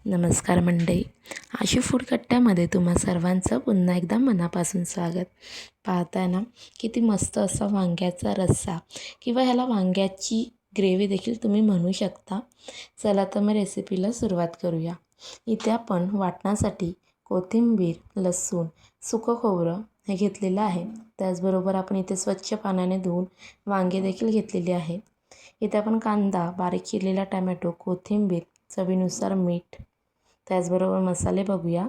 नमस्कार मंडळी, आशू फूड कट्ट्यामध्ये तुम्हा सर्वांचं पुन्हा एकदा मनापासून स्वागत. पाहताय ना किती मस्त असा वांग्याचा रस्सा किंवा ह्याला वांग्याची ग्रेव्ही देखील तुम्ही म्हणू शकता. चला तर मग रेसिपीला सुरुवात करूया. इथे आपण वाटण्यासाठी कोथिंबीर, लसूण, सुकं खोबरं हे घेतलेलं आहे. त्याचबरोबर आपण इथे स्वच्छ पाण्याने धुवून वांगे देखील घेतलेले आहे. इथे आपण कांदा, बारीक चिरलेला टमॅटो, कोथिंबीर, चवीनुसार मीठ, त्याचबरोबर मसाले बघूया.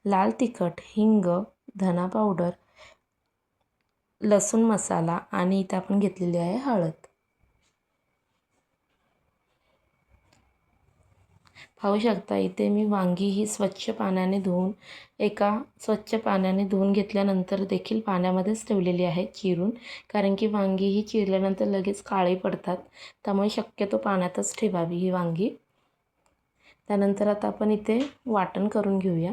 लाल तिखट, हिंग, धना पावडर, लसूण मसाला आणि इथे आपण घेतलेली आहे हळद. पाहू शकता इथे मी वांगी ही स्वच्छ पाण्याने धुवून घेतल्यानंतर देखील पाण्यामध्येच ठेवलेली आहे चिरून, कारण की वांगी ही चिरल्यानंतर लगेच काळी पडतात. त्यामुळे शक्यतो पाण्यातच ठेवावी ही वांगी. त्यानंतर आता आपण इथे वाटण करून घेऊया.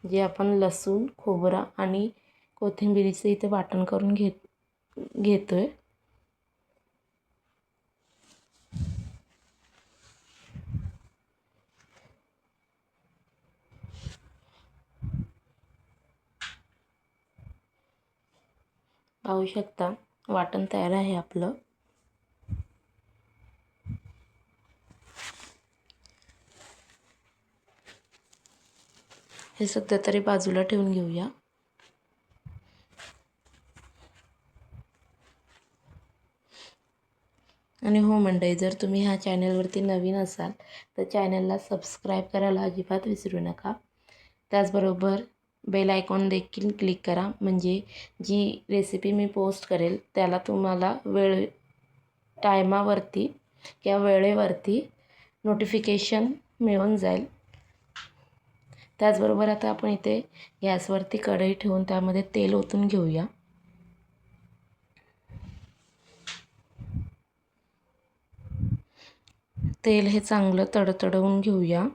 जे आपण लसूण, खोबरा आणि कोथिंबीरीचे इथे वाटण करून घेतोय. पाहू शकता वाटण तयार आहे आपलं. हे सध्या तरी बाजूला ठेवून घेऊया. आणि हो मंडळी, जर तुम्ही ह्या चॅनलवरती नवीन असाल तर चॅनलला सबस्क्राईब करायला अजिबात विसरू नका. त्याचबरोबर बेल आयकॉन देखील क्लिक करा, म्हणजे जी रेसिपी मी पोस्ट करेल त्याला तुम्हाला टायमावरती किंवा वेळेवरती नोटिफिकेशन मिळून जाईल. त्याचबरोबर आता आपण इथे गॅसवरती कढई ठेवून त्यामध्ये तेल ओतून घेऊया. तेल हे चांगलं तडतडवून घेऊया.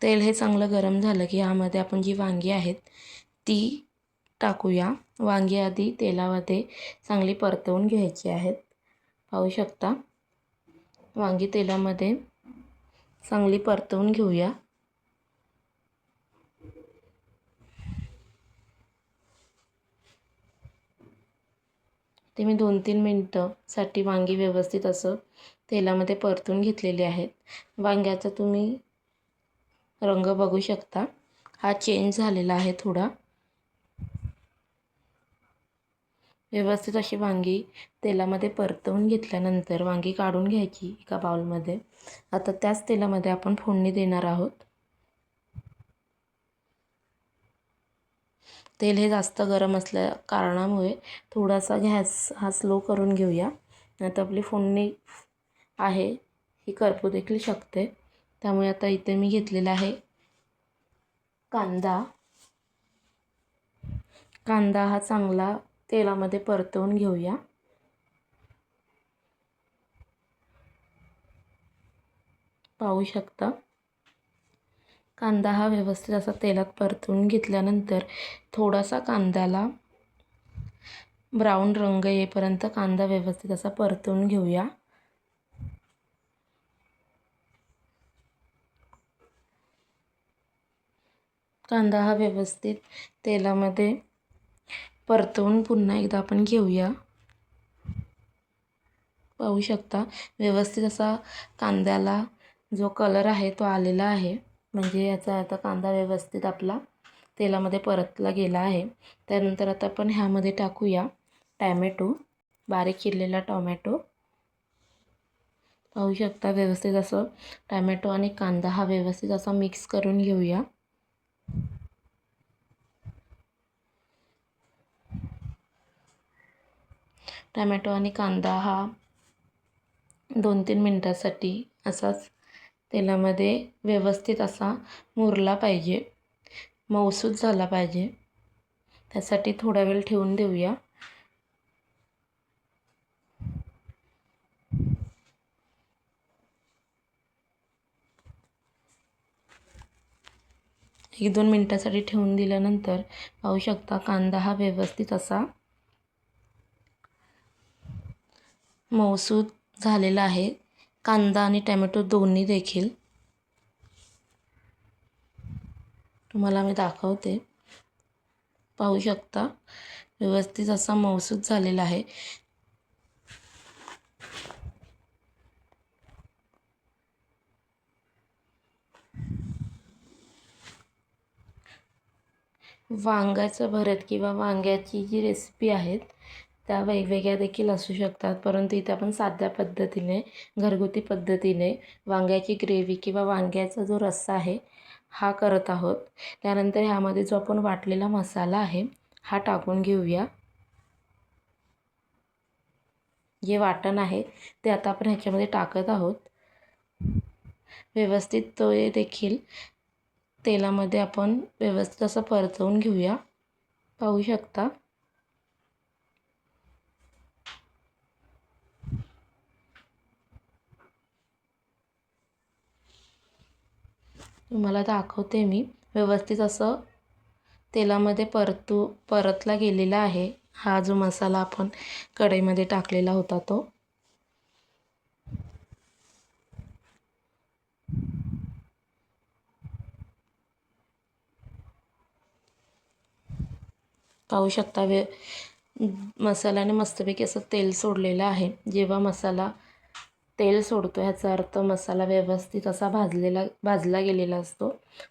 तेल हे चांगलं गरम झालं की यामध्ये आपण जी वांगी आहेत ती टाकूया. वांगी आधी तेलामध्ये चांगली परतवून घ्यायची आहेत. पाहू शकता वांगी तेलामध्ये चांगली परतवून घेऊया. ते मी 2-3 मिनटासाठी वांगी व्यवस्थित असं तेलामध्ये परतून घेतलेले आहेत. वांग्याचा तुम्ही रंग बघू शकता, हा चेंज झालेला आहे थोडा. व्यवस्थित अशी वांगी तेलामध्ये परतवून घेतल्यानंतर वांगी काढून घ्यायची एका बाउलमध्ये. आता त्याच तेलामध्ये आपण फोडणी देणार आहोत. तेल हे जास्त गरम असल्या कारणामुळे थोडासा गॅस हा स्लो करून घेऊया, नाहीतर आपली फोडणी आहे ही करपू देखील शकते. त्यामुळे आता इथे मी घेतलेला आहे कांदा हा चांगला तेलामध्ये परतवून घेऊया. पाहू शकता कांदा हा व्यवस्थित असा तेलात परतवून घेतल्यानंतर थोडासा कांद्याला ब्राऊन रंग येईपर्यंत कांदा व्यवस्थित असा परतवून घेऊया. कांदा हा व्यवस्थित तेलामध्ये परतवून पुन्हा एकदा आपण घेऊया. पाहू शकता व्यवस्थित असा कांद्याला जो कलर आहे तो आलेला आहे, म्हणजे याचा आता कांदा व्यवस्थित आपला तेलामध्ये परतला गेला आहे. त्यानंतर आता आपण ह्यामध्ये टाकूया टॅमॅटो, बारीक चिरलेला टोमॅटो. पाहू शकता व्यवस्थित असं टॅमॅटो आणि कांदा हा व्यवस्थित असा मिक्स करून घेऊया. टॅमॅटो आणि कांदा हा 2-3 मिनटासाठी असाच तेलामध्ये व्यवस्थित असा मुरला पाहिजे, मऊसूत झाला पाहिजे. त्यासाठी थोडा वेळ ठेवून देऊया. एक 2 मिनटासाठी ठेवून दिल्यानंतर पाहू शकता कांदा हा व्यवस्थित असा मऊसूत झालेला आहे. कांदा आणि टॅमॅटो दोन्ही देखील तुम्हाला मी दाखवते. पाहू शकता व्यवस्थित असा मऊसूत झालेला आहे. वांग्याचं भरत किंवा वांग्याची जी रेसिपी आहेत त्या वेगवेगळ्या देखील असू शकतात, परंतु इथे आपण साध्या पद्धतीने घरगुती पद्धतीने वांग्याची ग्रेव्ही किंवा वांग्याचा जो रस्सा आहे हा करत आहोत. त्यानंतर ह्यामध्ये जो आपण वाटलेला मसाला आहे हा टाकून घेऊया. जे वाटण आहे ते आता आपण ह्याच्यामध्ये टाकत आहोत. व्यवस्थित तो देखील तेलामध्ये आपण व्यवस्थित असं परतवून घेऊया. पाहू शकता तुम्हाला दाखवते मी. व्यवस्थित असं तेलामध्ये परतला गेलेला आहे हा जो मसाला आपण कढईमध्ये टाकलेला होता तो. पाहू शकता मसाल्याने मस्तपैकी असं तेल सोडलेलं आहे. जेव्हा मसाला तेल सोडतो ह्याचा अर्थ मसाला व्यवस्थित असा भाजला गेलेला असतो.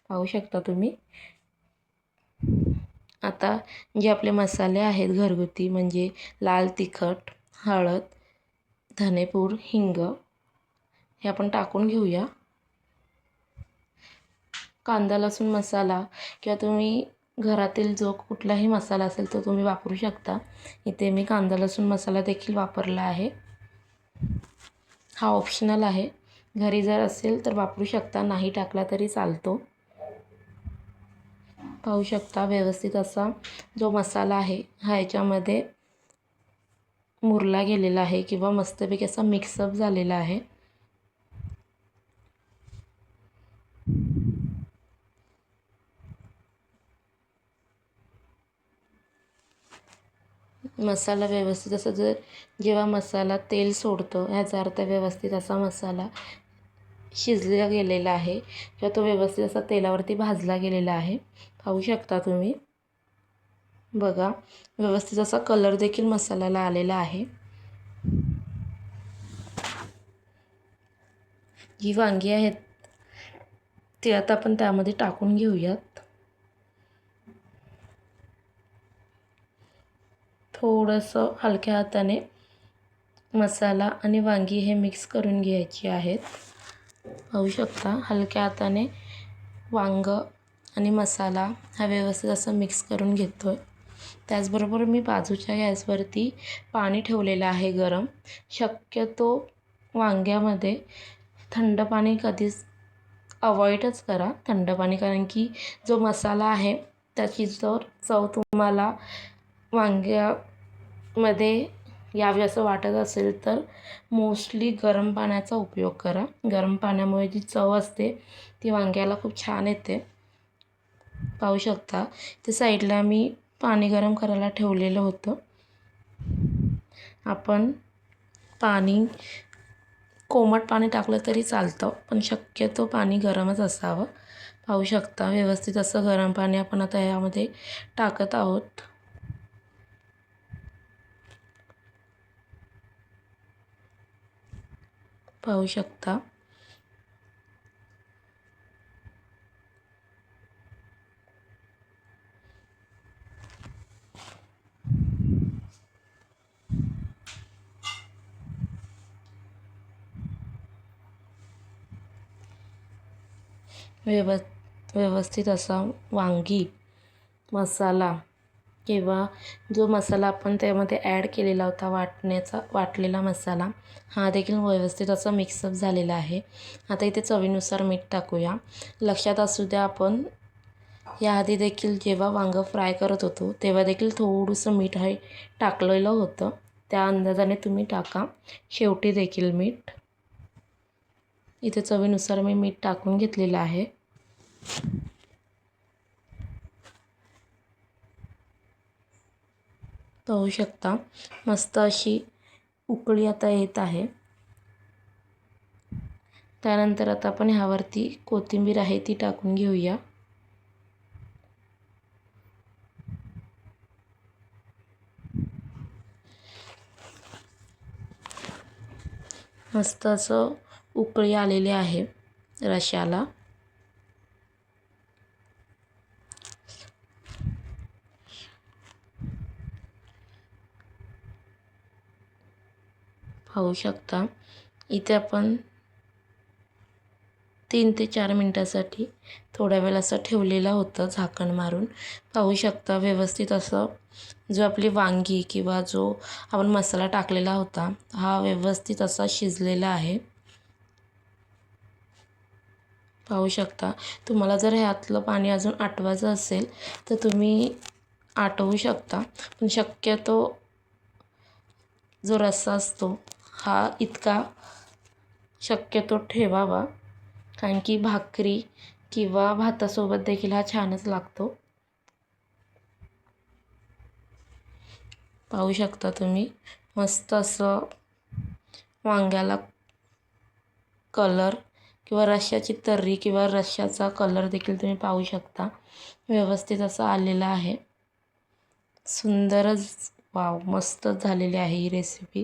पाहू शकता तुम्ही. आता जे आपले मसाले आहेत घरगुती म्हणजे लाल तिखट, हळद, धनेपूड, हिंग हे आपण टाकून घेऊया. कांदा लसूण मसाला किंवा तुम्ही घरातील जो कुठलाही मसाला असेल तो तुम्ही वापरू शकता. इथे मी कांदा लसूण मसाला देखील वापरला आहे. हा ऑप्शनल आहे. घरी जर असेल तर वापरू शकता, नाही टाकला तरी चालतो. पाहू शकता व्यवस्थित असा जो मसाला आहे हा याच्यामध्ये मुरला गेलेला आहे किंवा मस्तपैकी असा मिक्सअप झालेला आहे. मसाला व्यवस्थित असं जेव्हा मसाला तेल सोडतो ह्याचा अर्थ व्यवस्थित असा मसाला शिजला गेलेला आहे किंवा तो व्यवस्थित असा तेलावरती भाजला गेलेला आहे. पाहू शकता तुम्ही. बघा व्यवस्थित असा कलर देखील मसाल्याला आलेला आहे. जी वांगी आहेत ती आता आपण त्यामध्ये टाकून घेऊयात. थोडंसं हलक्या हाताने मसाला आणि वांगी हे मिक्स करून घ्यायची आहेत. पाहू शकता हलक्या हाताने वांग आणि मसाला हा व्यवस्थित असं मिक्स करून घेतो आहे. त्याचबरोबर मी बाजूच्या गॅसवरती पाणी ठेवलेलं आहे गरम. शक्यतो वांग्यामध्ये थंड पाणी कधीच अवॉइडच करा, थंड पाणी, कारण की जो मसाला आहे त्याची जर चव तुम्हाला वांग्यामध्ये यावी असं वाटत असेल तर मोस्टली गरम पाण्याचा उपयोग करा. गरम पाण्यामुळे जी चव असते ती वांग्याला खूप छान येते. पाहू शकता ते साईडला मी पाणी गरम करायला ठेवलेलं होतं. आपण कोमट पाणी टाकलं तरी चालतं, पण शक्यतो पाणी गरमच असावं. पाहू शकता व्यवस्थित असं गरम पाणी आपण आता यामध्ये टाकत आहोत. पाहू शकता व्यवस्थित असा वांगी मसाला किंवा जो मसाला आपण त्यामध्ये ॲड केलेला होता वाटलेला मसाला हा देखील व्यवस्थित असा मिक्सअप झालेला आहे. आता इथे चवीनुसार मीठ टाकूया. लक्षात असू द्या आपण याआधी देखील जेव्हा वांगं फ्राय करत होतो तेव्हा देखील थोडंसं मीठ हे टाकलेलं होतं. त्या अंदाजाने तुम्ही टाका शेवटी देखील मीठ. इथे चवीनुसार मी मीठ टाकून घेतलेलं आहे. पाहू शकता मस्त अशी उकळी आता येत आहे. त्यानंतर आता आपण ह्यावरती कोथिंबीर आहे ती टाकून घेऊया. मस्त असं उकळी आलेली आहे रश्याला. पाहू शकता इथे आपण 3 ते 4 मिनिटासाठी थोड्या वेळ असं ठेवलेलं होतं झाकण मारून. पाहू शकता व्यवस्थित असं जो आपली वांगी किंवा जो आपण मसाला टाकलेला होता हा व्यवस्थित असा शिजलेला आहे. पाहू शकता. तुम्हाला जर ह्यातलं पाणी अजून आटवायचं असेल तर तुम्ही आटवू शकता, पण शक्यतो जो रस्सा असतो हा इतका शक्यतो ठेवावा, कारण की भाकरी किंवा भातासोबत देखील हा छानच लागतो. पाहू शकता तुम्ही मस्त असं वांग्याला कलर किंवा रश्श्याची तर्री किंवा रश्श्याचा कलर देखील तुम्ही पाहू शकता. व्यवस्थित असा आलेला आहे. सुंदरच वाव मस्तच झालेली आहे ही रेसिपी.